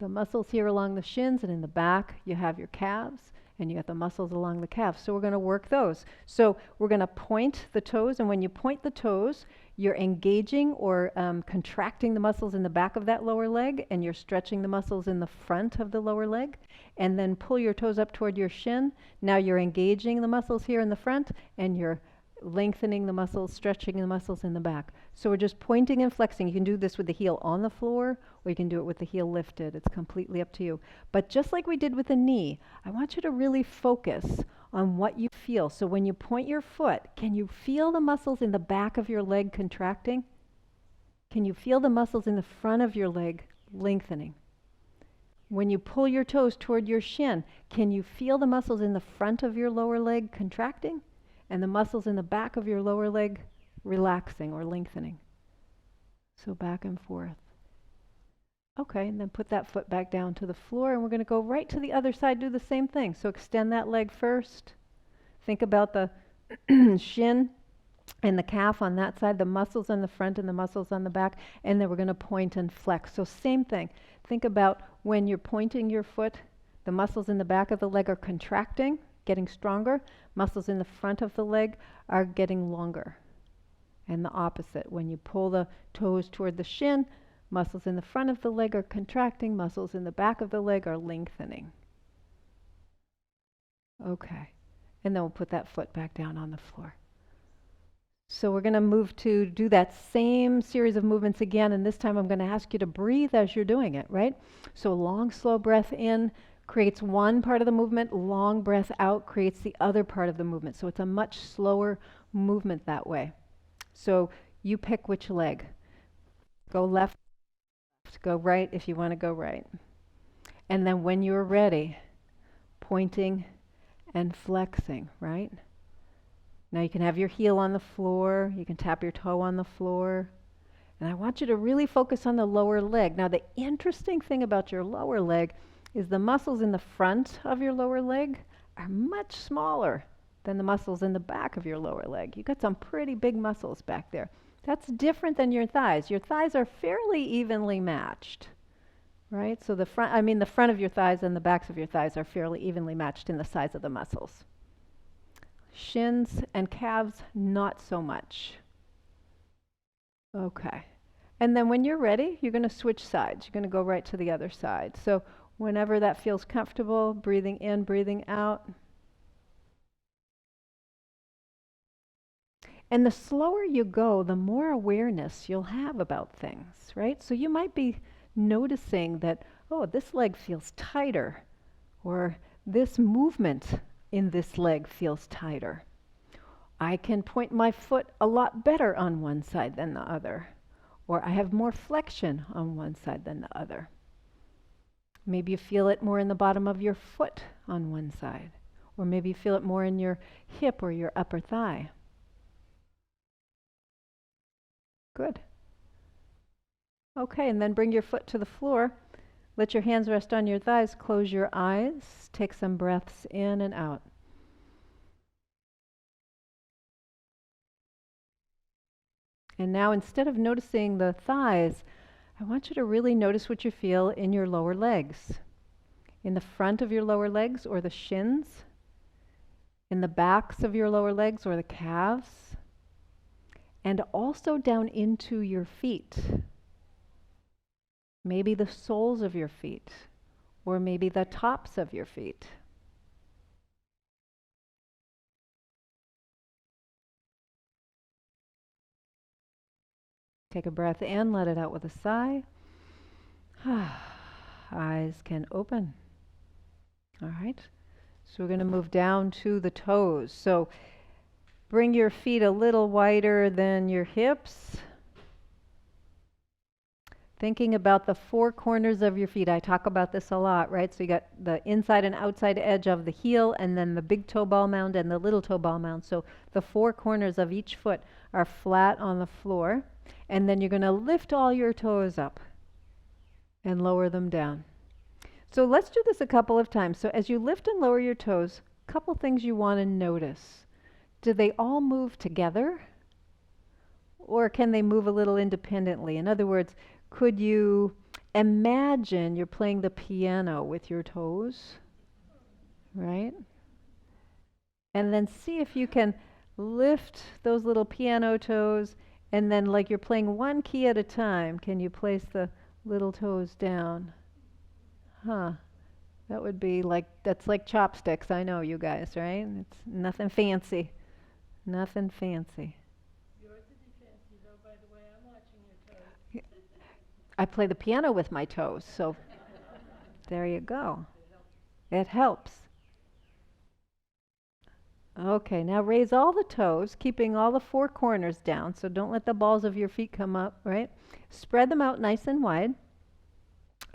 muscles here along the shins, and in the back you have your calves, and you got the muscles along the calves. So we're going to work those. So we're going to point the toes, and when you point the toes, you're engaging or contracting the muscles in the back of that lower leg, and you're stretching the muscles in the front of the lower leg. And then pull your toes up toward your shin. Now you're engaging the muscles here in the front, and you're lengthening the muscles, stretching the muscles in the back. So we're just pointing and flexing. You can do this with the heel on the floor, or you can do it with the heel lifted. It's completely up to you. But just like we did with the knee, I want you to really focus on what you feel. So when you point your foot, can you feel the muscles in the back of your leg contracting? Can you feel the muscles in the front of your leg lengthening? When you pull your toes toward your shin, can you feel the muscles in the front of your lower leg contracting? And the muscles in the back of your lower leg relaxing or lengthening. So back and forth. Okay, and then put that foot back down to the floor, and we're going to go right to the other side, do the same thing. So extend that leg first. Think about the shin and the calf on that side, the muscles on the front and the muscles on the back, and then we're going to point and flex. So same thing. Think about when you're pointing your foot, the muscles in the back of the leg are contracting, getting stronger. Muscles in the front of the leg are getting longer. And the opposite. When you pull the toes toward the shin, muscles in the front of the leg are contracting, muscles in the back of the leg are lengthening. Okay. And then we'll put that foot back down on the floor. So we're going to move to do that same series of movements again, and this time I'm going to ask you to breathe as you're doing it, right? So long, slow breath in creates one part of the movement, long breath out creates the other part of the movement. So it's a much slower movement that way. So you pick which leg. Go left, go right if you want to go right. And then when you're ready, pointing and flexing, right? Now you can have your heel on the floor, you can tap your toe on the floor. And I want you to really focus on the lower leg. Now the interesting thing about your lower leg is the muscles in the front of your lower leg are much smaller than the muscles in the back of your lower leg. You've got some pretty big muscles back there. That's different than your thighs. Your thighs are fairly evenly matched, right? So the front of your thighs and the backs of your thighs are fairly evenly matched in the size of the muscles. Shins and calves, not so much. Okay. And then when you're ready, you're going to switch sides. You're going to go right to the other side. So whenever that feels comfortable, breathing in, breathing out. And the slower you go, the more awareness you'll have about things, right? So you might be noticing that, oh, this leg feels tighter, or this movement in this leg feels tighter. I can point my foot a lot better on one side than the other, or I have more flexion on one side than the other. Maybe you feel it more in the bottom of your foot on one side, or maybe you feel it more in your hip or your upper thigh. Good. Okay, and then bring your foot to the floor. Let your hands rest on your thighs. Close your eyes. Take some breaths in and out. And now, instead of noticing the thighs, I want you to really notice what you feel in your lower legs. In the front of your lower legs or the shins. In the backs of your lower legs or the calves. And also down into your feet. Maybe the soles of your feet, or maybe the tops of your feet. Take a breath in, let it out with a sigh. Eyes can open. All right. So we're going to move down to the toes. So bring your feet a little wider than your hips. Thinking about the four corners of your feet. I talk about this a lot, right? So you got the inside and outside edge of the heel, and then the big toe ball mound and the little toe ball mound. So the four corners of each foot are flat on the floor. And then you're going to lift all your toes up and lower them down. So let's do this a couple of times. So as you lift and lower your toes, a couple things you want to notice. Do they all move together? Or can they move a little independently? In other words, could you imagine you're playing the piano with your toes, right? And then see if you can lift those little piano toes, and then like you're playing one key at a time, can you place the little toes down? Huh. That would be like, that's like chopsticks, I know, you guys, right? It's nothing fancy. Nothing fancy. I play the piano with my toes, so there you go. It helps. Okay, now raise all the toes, keeping all the four corners down, so don't let the balls of your feet come up, right? Spread them out nice and wide.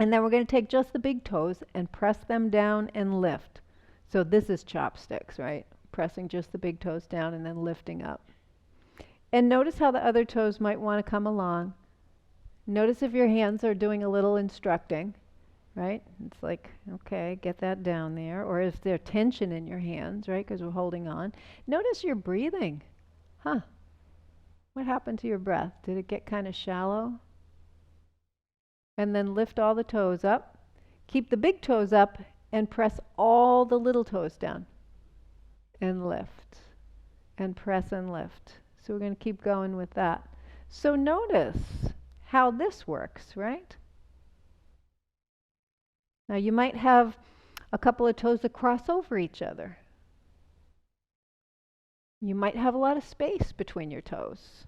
And then we're going to take just the big toes and press them down and lift. So this is chopsticks, right? Pressing just the big toes down and then lifting up. And notice how the other toes might want to come along. Notice if your hands are doing a little instructing, right? It's like, okay, get that down there. Or is there tension in your hands, right? Because we're holding on. Notice your breathing. Huh. What happened to your breath? Did it get kind of shallow? And then lift all the toes up. Keep the big toes up and press all the little toes down. And lift. And press and lift. So we're going to keep going with that. So notice how this works, right? Now you might have a couple of toes that cross over each other. You might have a lot of space between your toes.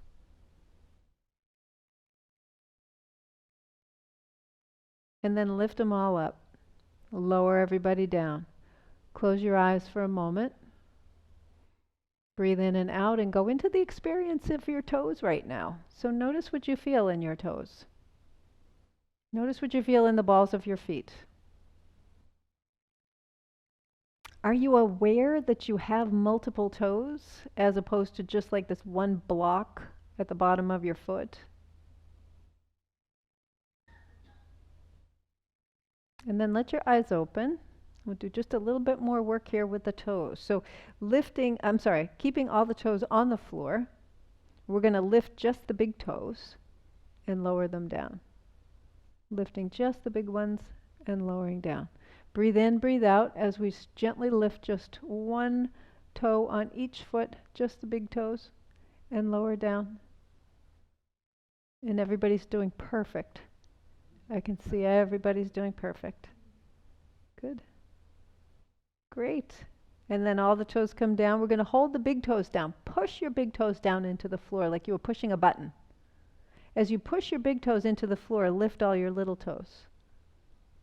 And then lift them all up. Lower everybody down. Close your eyes for a moment. Breathe in and out and go into the experience of your toes right now. So notice what you feel in your toes. Notice what you feel in the balls of your feet. Are you aware that you have multiple toes as opposed to just like this one block at the bottom of your foot? And then let your eyes open. We'll do just a little bit more work here with the toes. So keeping all the toes on the floor. We're going to lift just the big toes and lower them down. Lifting just the big ones and lowering down. Breathe in, breathe out as we gently lift just one toe on each foot, just the big toes, and lower down. And everybody's doing perfect. I can see everybody's doing perfect. Good. Great. And then all the toes come down. We're going to hold the big toes down. Push your big toes down into the floor like you were pushing a button. As you push your big toes into the floor, lift all your little toes.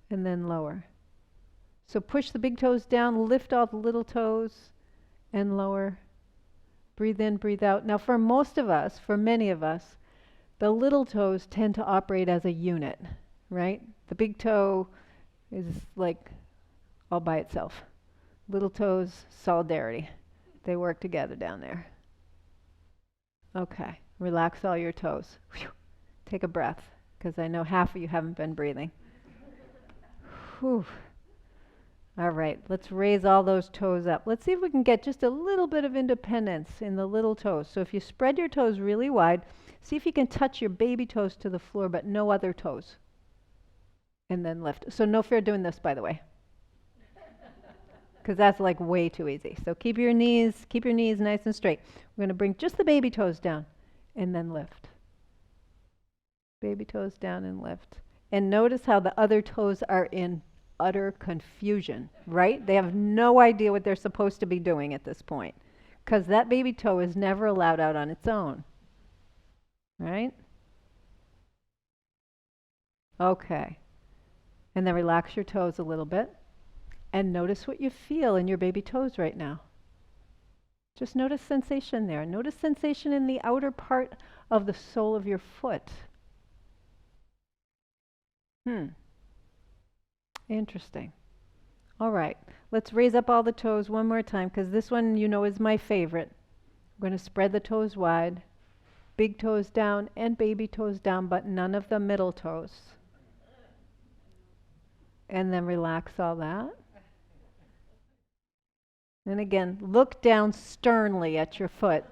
And then lower. So push the big toes down, lift all the little toes, and lower. Breathe in, breathe out. Now for most of us, for many of us, the little toes tend to operate as a unit, right? The big toe is like all by itself. Little toes, solidarity. They work together down there. Okay, relax all your toes. Whew. Take a breath, because I know half of you haven't been breathing. Whew. All right, let's raise all those toes up. Let's see if we can get just a little bit of independence in the little toes. So if you spread your toes really wide, see if you can touch your baby toes to the floor, but no other toes. And then lift. So no fear doing this, by the way, because that's like way too easy. So keep your knees nice and straight. We're going to bring just the baby toes down and then lift. Baby toes down and lift. And notice how the other toes are in utter confusion, right? They have no idea what they're supposed to be doing at this point, because that baby toe is never allowed out on its own, right? Okay. And then relax your toes a little bit and notice what you feel in your baby toes right now. Just notice sensation there. Notice sensation in the outer part of the sole of your foot. Interesting. All right, let's raise up all the toes one more time, because this one, you know, is my favorite. We're going to spread the toes wide, big toes down and baby toes down, but none of the middle toes. And then relax all that. And again, look down sternly at your foot.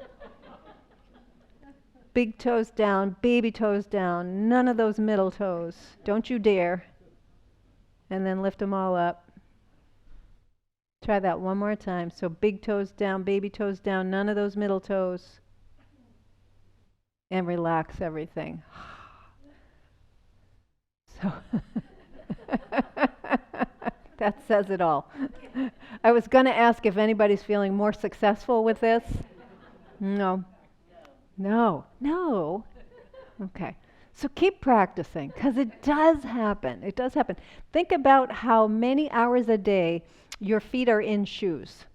Big toes down, baby toes down, none of those middle toes. Don't you dare. And then lift them all up. Try that one more time. So big toes down, baby toes down, none of those middle toes. And relax everything. So that says it all. I was going to ask if anybody's feeling more successful with this. No. Okay. So keep practicing, because it does happen. It does happen. Think about how many hours a day your feet are in shoes,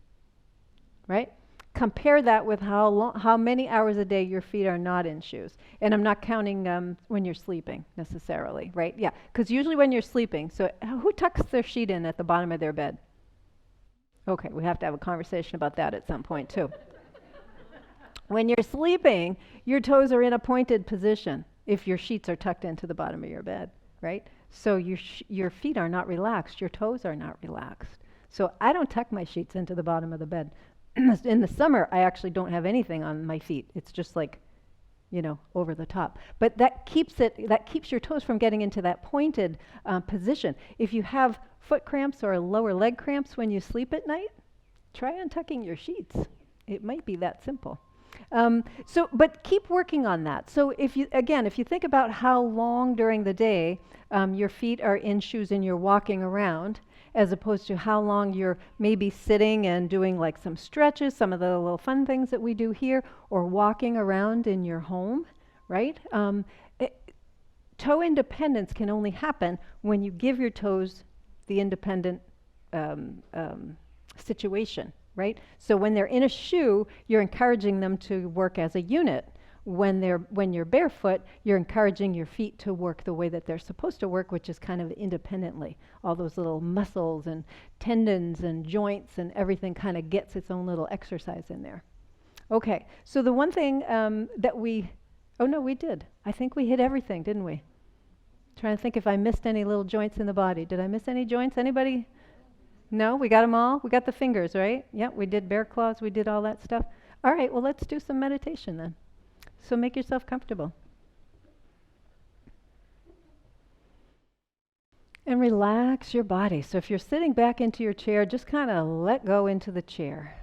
right? Compare that with how many hours a day your feet are not in shoes. And I'm not counting when you're sleeping necessarily, right? Yeah, because usually when you're sleeping, so who tucks their sheet in at the bottom of their bed? Okay, we have to have a conversation about that at some point too. When you're sleeping, your toes are in a pointed position if your sheets are tucked into the bottom of your bed, right? So your feet are not relaxed, your toes are not relaxed. So I don't tuck my sheets into the bottom of the bed. In the summer, I actually don't have anything on my feet. It's just like, you know, over the top. But that keeps your toes from getting into that pointed position. If you have foot cramps or lower leg cramps when you sleep at night, try untucking your sheets. It might be that simple. But keep working on that. So if you think about how long during the day your feet are in shoes and you're walking around, as opposed to how long you're maybe sitting and doing like some stretches, some of the little fun things that we do here, or walking around in your home, right? Toe independence can only happen when you give your toes the independent situation, right? So when they're in a shoe, you're encouraging them to work as a unit. When you're barefoot, you're encouraging your feet to work the way that they're supposed to work, which is kind of independently. All those little muscles and tendons and joints and everything kind of gets its own little exercise in there. Okay, so the one thing we did. I think we hit everything, didn't we? Trying to think if I missed any little joints in the body. Did I miss any joints? Anybody? No, we got them all. We got the fingers, right? Yep, we did bear claws. We did all that stuff. All right, well, let's do some meditation then. So make yourself comfortable. And relax your body. So if you're sitting back into your chair, just kind of let go into the chair.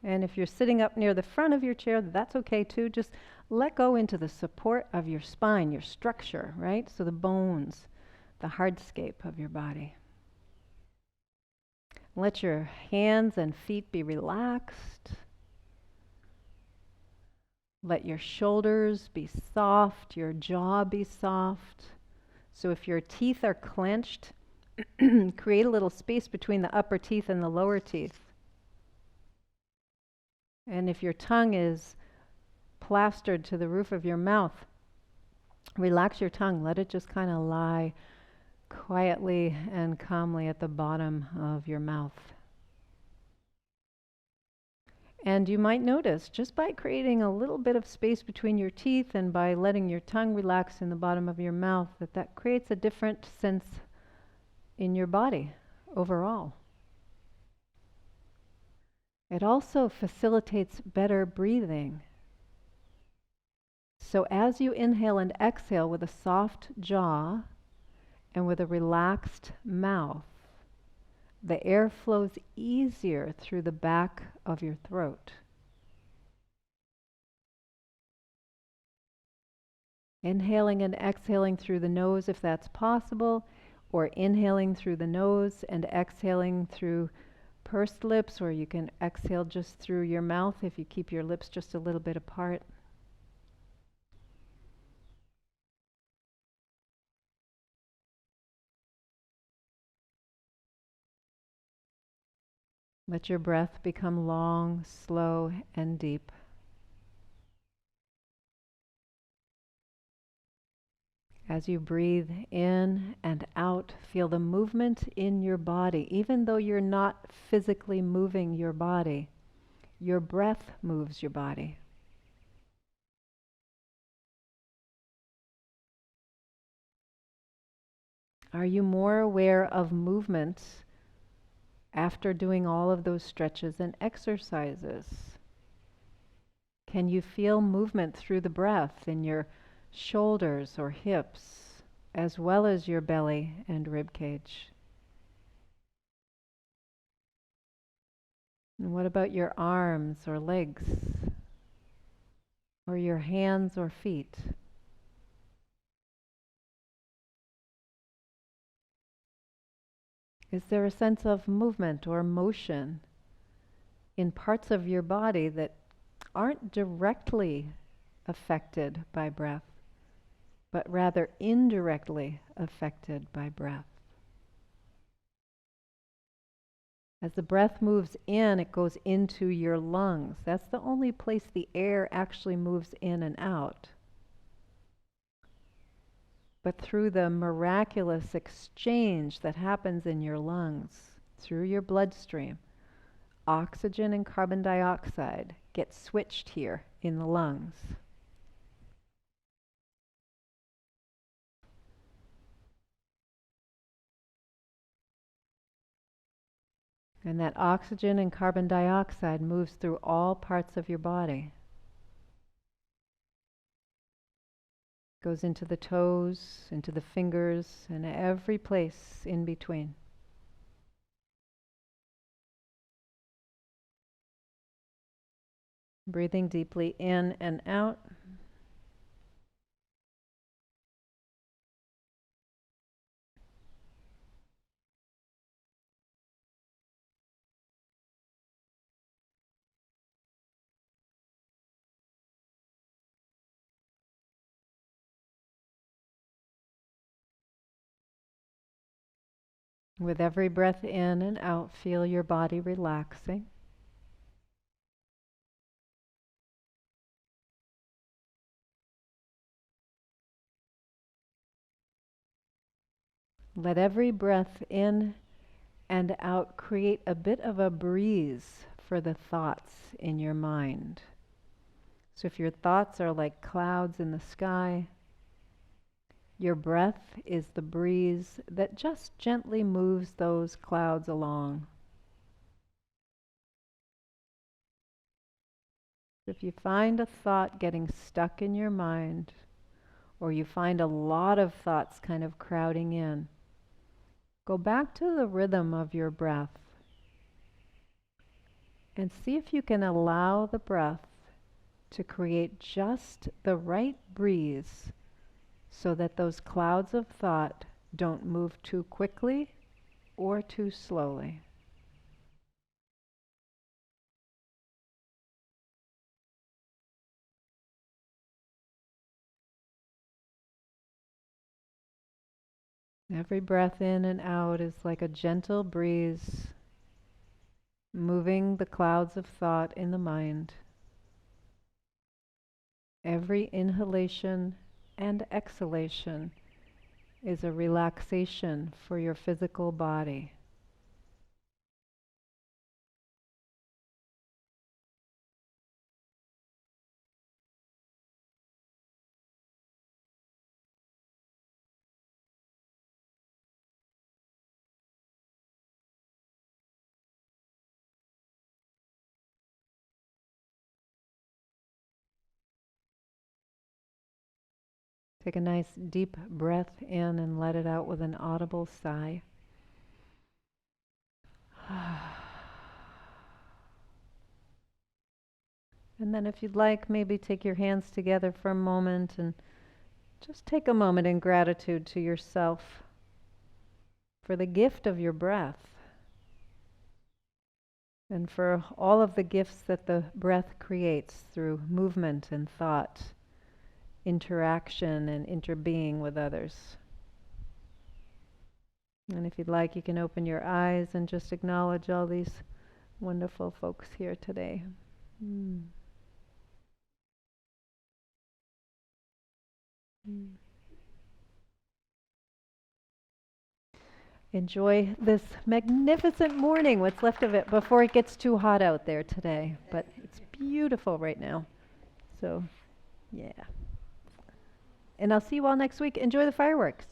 And if you're sitting up near the front of your chair, that's okay too. Just let go into the support of your spine, your structure, right? So the bones, the hardscape of your body. Let your hands and feet be relaxed. Let your shoulders be soft, your jaw be soft. So if your teeth are clenched, create a little space between the upper teeth and the lower teeth. And if your tongue is plastered to the roof of your mouth, relax your tongue. Let it just kind of lie quietly and calmly at the bottom of your mouth. And you might notice, just by creating a little bit of space between your teeth and by letting your tongue relax in the bottom of your mouth, that creates a different sense in your body overall. It also facilitates better breathing. So as you inhale and exhale with a soft jaw and with a relaxed mouth, the air flows easier through the back of your throat. Inhaling and exhaling through the nose if that's possible, or inhaling through the nose and exhaling through pursed lips, or you can exhale just through your mouth if you keep your lips just a little bit apart. Let your breath become long, slow, and deep. As you breathe in and out, feel the movement in your body. Even though you're not physically moving your body, your breath moves your body. Are you more aware of movement after doing all of those stretches and exercises? Can you feel movement through the breath in your shoulders or hips, as well as your belly and rib cage? And what about your arms or legs, or your hands or feet? Is there a sense of movement or motion in parts of your body that aren't directly affected by breath, but rather indirectly affected by breath? As the breath moves in, it goes into your lungs. That's the only place the air actually moves in and out. But through the miraculous exchange that happens in your lungs, through your bloodstream, oxygen and carbon dioxide get switched here in the lungs. And that oxygen and carbon dioxide moves through all parts of your body. Goes into the toes, into the fingers, and every place in between. Breathing deeply in and out. With every breath in and out, feel your body relaxing. Let every breath in and out create a bit of a breeze for the thoughts in your mind. So if your thoughts are like clouds in the sky, Your breath is the breeze that just gently moves those clouds along. If you find a thought getting stuck in your mind, or you find a lot of thoughts kind of crowding in, go back to the rhythm of your breath and see if you can allow the breath to create just the right breeze so that those clouds of thought don't move too quickly or too slowly. Every breath in and out is like a gentle breeze moving the clouds of thought in the mind. Every inhalation and exhalation is a relaxation for your physical body. Take a nice deep breath in and let it out with an audible sigh. And then if you'd like, maybe take your hands together for a moment and just take a moment in gratitude to yourself for the gift of your breath and for all of the gifts that the breath creates through movement and thought, interaction and interbeing with others. And if you'd like, you can open your eyes and just acknowledge all these wonderful folks here today. Mm. Mm. Enjoy this magnificent morning, what's left of it, before it gets too hot out there today. But it's beautiful right now. So, yeah. And I'll see you all next week. Enjoy the fireworks.